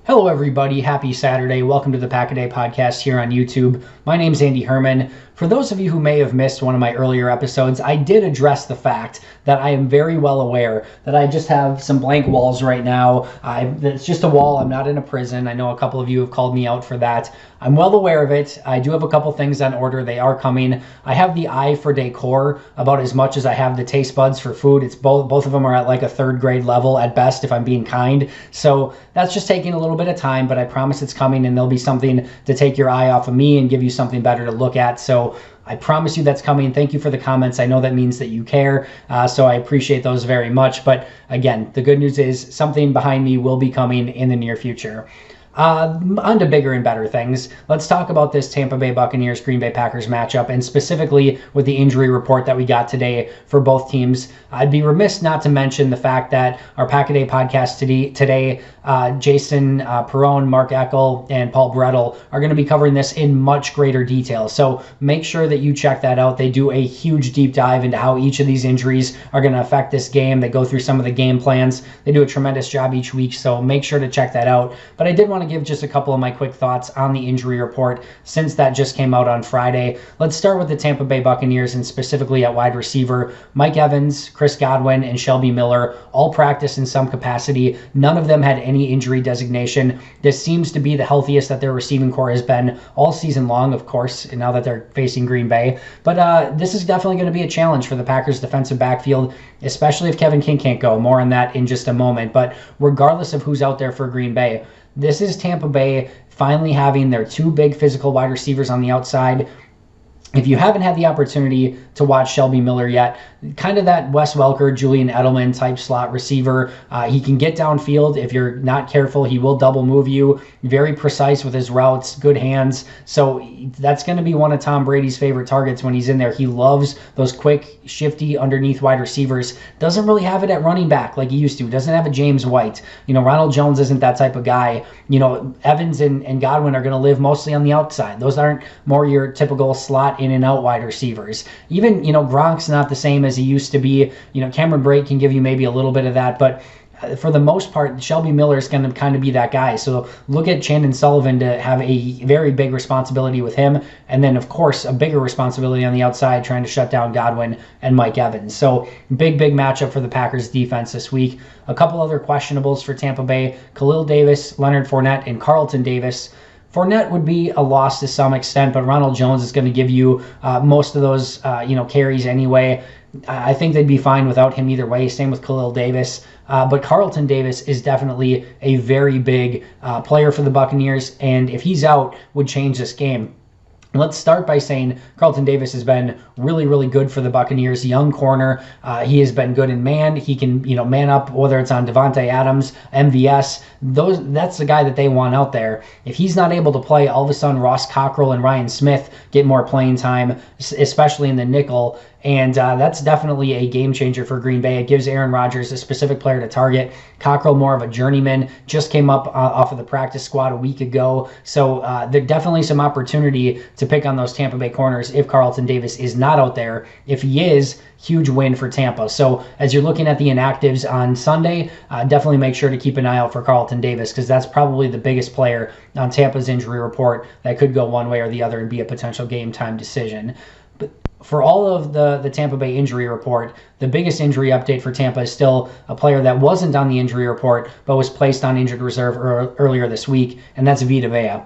Hello, everybody. Happy Saturday. Welcome to the Pack a Day podcast here on YouTube. My name's Andy Herman. For those of you who may have missed one of my earlier episodes, I did address the fact that I am very well aware that I just have some blank walls right now. It's just a wall. I'm not in a prison. I know a couple of you have called me out for that. I'm well aware of it. I do have a couple things on order. They are coming. I have the eye for decor about as much as I have the taste buds for food. It's both of them are at like a third grade level at best, if I'm being kind. So that's just taking a little bit of time, but I promise it's coming, and there'll be something to take your eye off of me and give you something better to look at. So I promise you that's coming. Thank you for the comments. I know that means that you care, so I appreciate those very much. But again, the good news is something behind me will be coming in the near future. On to bigger and better things. Let's talk about this Tampa Bay Buccaneers Green Bay Packers matchup, and specifically with the injury report that we got today for both teams. I'd be remiss not to mention the fact that our Pack a Day podcast today, Jason Perrone, Mark Eckel, and Paul Brettel are going to be covering this in much greater detail. So make sure that you check that out. They do a huge deep dive into how each of these injuries are going to affect this game. They go through some of the game plans. They do a tremendous job each week, so make sure to check that out. But I did want to give just a couple of my quick thoughts on the injury report since that just came out on Friday. Let's start with the Tampa Bay Buccaneers, and specifically at wide receiver. Mike Evans, Chris Godwin, and Shelby Miller all practiced in some capacity. None of them had any injury designation. This seems to be the healthiest that their receiving core has been all season long, of course, and now that they're facing Green Bay. But this is definitely going to be a challenge for the Packers defensive backfield, especially if Kevin King can't go. More on that in just a moment. But regardless of who's out there for Green Bay, this is Tampa Bay finally having their two big physical wide receivers on the outside. If you haven't had the opportunity to watch Shelby Miller yet, kind of that Wes Welker, Julian Edelman type slot receiver. He can get downfield. If you're not careful, he will double move you. Very precise with his routes, good hands. So that's going to be one of Tom Brady's favorite targets when he's in there. He loves those quick, shifty, underneath wide receivers. Doesn't really have it at running back like he used to. Doesn't have a James White. Ronald Jones isn't that type of guy. Evans and Godwin are going to live mostly on the outside. Those aren't more your typical slot in and out wide receivers. Even, Gronk's not the same as he used to be. Cameron Brate can give you maybe a little bit of that, but for the most part, Shelby Miller is going to kind of be that guy. So look at Chandon Sullivan to have a very big responsibility with him. And then, of course, a bigger responsibility on the outside trying to shut down Godwin and Mike Evans. So big matchup for the Packers defense this week. A couple other questionables for Tampa Bay: Khalil Davis, Leonard Fournette, and Carlton Davis. Fournette would be a loss to some extent, but Ronald Jones is going to give you most of those, carries anyway. I think they'd be fine without him either way. Same with Khalil Davis. But Carlton Davis is definitely a very big player for the Buccaneers, and if he's out, would change this game. Let's start by saying Carlton Davis has been really good for the Buccaneers. Young corner. He has been good in man. He can, man up, whether it's on Devontae Adams, MVS. That's the guy that they want out there. If he's not able to play, all of a sudden Ross Cockrell and Ryan Smith get more playing time, especially in the nickel. And that's definitely a game changer for Green Bay. It gives Aaron Rodgers a specific player to target. Cockrell, more of a journeyman, just came up off of the practice squad a week ago. So there's definitely some opportunity to pick on those Tampa Bay corners if Carlton Davis is not out there. If he is, huge win for Tampa. So as you're looking at the inactives on Sunday, definitely make sure to keep an eye out for Carlton Davis, because that's probably the biggest player on Tampa's injury report that could go one way or the other and be a potential game time decision. But for all of the Tampa Bay injury report, the biggest injury update for Tampa is still a player that wasn't on the injury report but was placed on injured reserve earlier this week, and that's Vita Vea.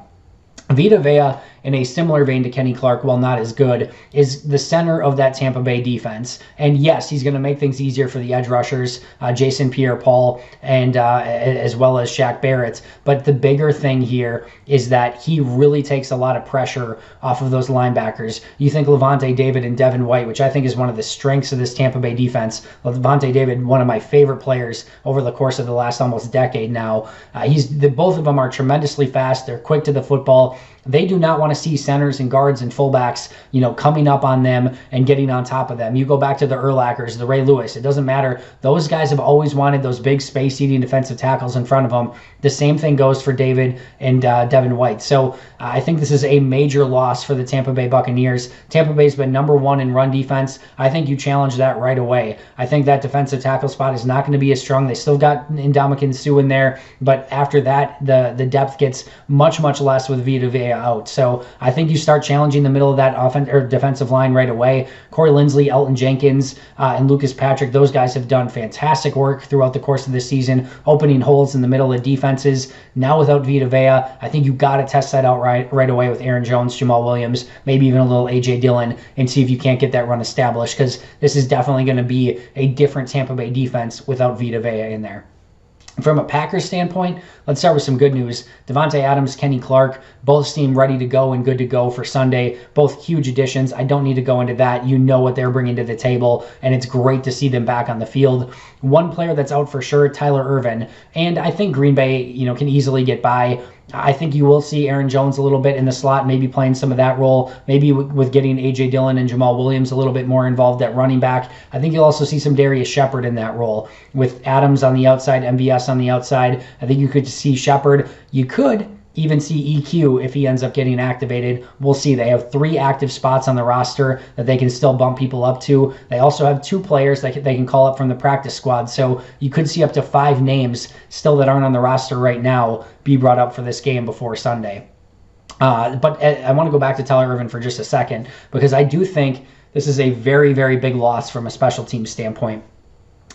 Vita Vea, in a similar vein to Kenny Clark, while not as good, is the center of that Tampa Bay defense. And yes, he's going to make things easier for the edge rushers, Jason Pierre-Paul, and as well as Shaq Barrett. But the bigger thing here is that he really takes a lot of pressure off of those linebackers. You think Levante David and Devin White, which I think is one of the strengths of this Tampa Bay defense. Levante David, one of my favorite players over the course of the last almost decade now. Both of them are tremendously fast. They're quick to the football. they do not want to see centers and guards and fullbacks, coming up on them and getting on top of them. You go back to the Urlachers, the Ray Lewis, it doesn't matter. Those guys have always wanted those big space-eating defensive tackles in front of them. The same thing goes for David and Devin White. So I think this is a major loss for the Tampa Bay Buccaneers. Tampa Bay's been number one in run defense. I think you challenge that right away. I think that defensive tackle spot is not going to be as strong. They still got Ndamukong Suh in there, but after that, the depth gets much, much less with Vita Vea out. So I think you start challenging the middle of that defensive line right away. Corey Linsley, Elton Jenkins, and Lucas Patrick, those guys have done fantastic work throughout the course of this season, opening holes in the middle of defenses. Now without Vita Vea, I think you got to test that out right away with Aaron Jones, Jamal Williams, maybe even a little A.J. Dillon, and see if you can't get that run established, because this is definitely going to be a different Tampa Bay defense without Vita Vea in there. From a Packers standpoint, let's start with some good news. Devontae Adams, Kenny Clark, both seem ready to go and good to go for Sunday. Both huge additions. I don't need to go into that. You know what they're bringing to the table, and it's great to see them back on the field. One player that's out for sure, Tyler Ervin, and I think Green Bay, can easily get by. I think you will see Aaron Jones a little bit in the slot, maybe playing some of that role, maybe with getting A.J. Dillon and Jamal Williams a little bit more involved at running back. I think you'll also see some Darius Shepard in that role. With Adams on the outside, MVS on the outside, I think you could see Shepard. You could even see EQ if he ends up getting activated. We'll see. They have 3 active spots on the roster that they can still bump people up to. They also have 2 players that they can call up from the practice squad. So you could see up to 5 names still that aren't on the roster right now be brought up for this game before Sunday. But I want to go back to Tyler Ervin for just a second, because I do think this is a very, very big loss from a special teams standpoint.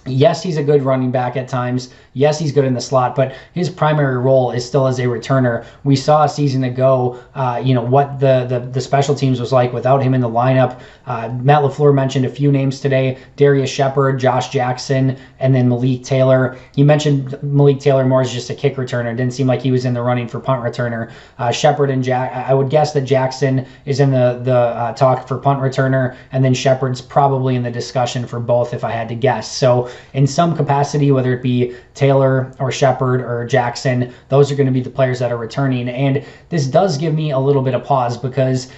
Yes, he's a good running back at times. Yes, he's good in the slot, but his primary role is still as a returner. We saw a season ago, what the special teams was like without him in the lineup. Matt LaFleur mentioned a few names today: Darius Shepard, Josh Jackson, and then Malik Taylor. He mentioned Malik Taylor more as just a kick returner. It didn't seem like he was in the running for punt returner. Shepard and I would guess that Jackson is in the talk for punt returner, and then Shepard's probably in the discussion for both, if I had to guess. So in some capacity, whether it be Taylor or Shepard or Jackson, those are going to be the players that are returning. And this does give me a little bit of pause, because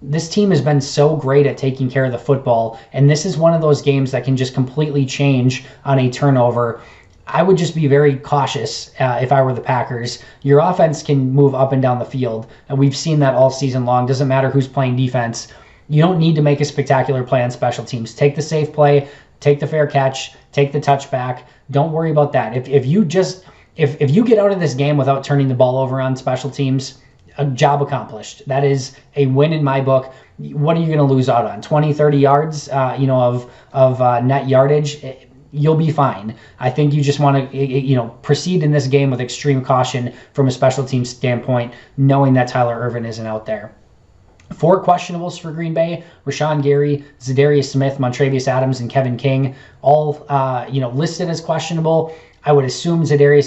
this team has been so great at taking care of the football, and this is one of those games that can just completely change on a turnover. I would just be very cautious if I were the Packers. Your offense can move up and down the field, and we've seen that all season long. Doesn't matter who's playing defense. You don't need to make a spectacular play on special teams. Take the safe play, take the fair catch, take the touchback. Don't worry about that. If you get out of this game without turning the ball over on special teams, a job accomplished. That is a win in my book. What are you going to lose out on? 20, 30 yards, of net yardage? You'll be fine. I think you just want to, proceed in this game with extreme caution from a special teams standpoint, knowing that Tyler Ervin isn't out there. 4 questionables for Green Bay: Rashawn Gary, Zadarius Smith, Montravius Adams, and Kevin King, all listed as questionable. I would assume Zadarius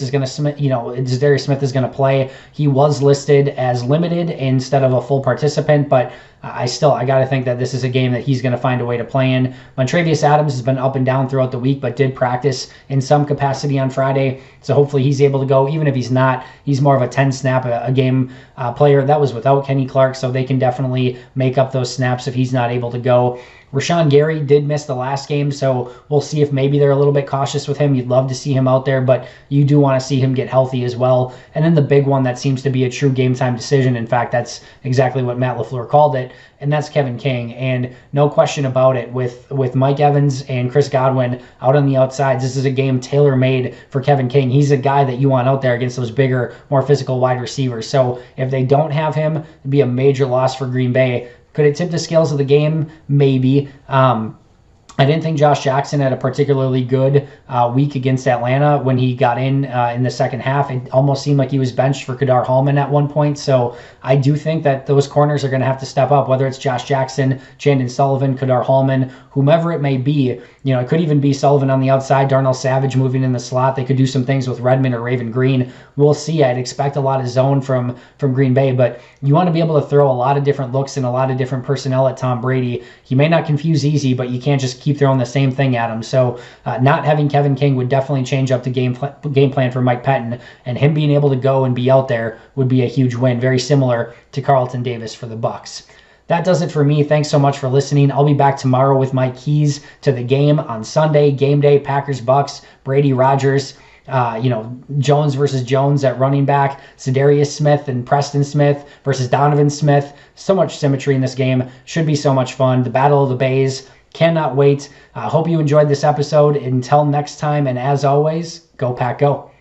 Smith is going to play. He was listed as limited instead of a full participant, but I got to think that this is a game that he's going to find a way to play in. Montravius Adams has been up and down throughout the week, but did practice in some capacity on Friday, so hopefully he's able to go. Even if he's not, he's more of a 10-snap a game player. That was without Kenny Clark, so they can definitely make up those snaps if he's not able to go. Rashawn Gary did miss the last game, so we'll see if maybe they're a little bit cautious with him. You'd love to see him out there, but you do want to see him get healthy as well. And then the big one that seems to be a true game-time decision, in fact, that's exactly what Matt LaFleur called it, and that's Kevin King. And no question about it, with Mike Evans and Chris Godwin out on the outsides, this is a game tailor-made for Kevin King. He's a guy that you want out there against those bigger, more physical wide receivers. So if they don't have him, it'd be a major loss for Green Bay. Could it tip the scales of the game? Maybe. I didn't think Josh Jackson had a particularly good week against Atlanta when he got in the second half. It almost seemed like he was benched for Kadar Hallman at one point. So I do think that those corners are going to have to step up, whether it's Josh Jackson, Chandon Sullivan, Kadar Hallman, whomever it may be. It could even be Sullivan on the outside, Darnell Savage moving in the slot. They could do some things with Redmond or Raven Green. We'll see. I'd expect a lot of zone from Green Bay, but you want to be able to throw a lot of different looks and a lot of different personnel at Tom Brady. He may not confuse easy, but you can't just keep keep throwing the same thing at him. So not having Kevin King would definitely change up the game plan for Mike Pettin, and him being able to go and be out there would be a huge win, very similar to Carlton Davis for the Bucs. That does it for me. Thanks so much for listening. I'll be back tomorrow with my keys to the game on Sunday, game day, Packers, Bucs, Brady, Rodgers, Jones versus Jones at running back, Za'Darius Smith and Preston Smith versus Donovan Smith. So much symmetry in this game. Should be so much fun. The Battle of the Bays. Cannot wait. Hope you enjoyed this episode. Until next time, and as always, go Pack Go.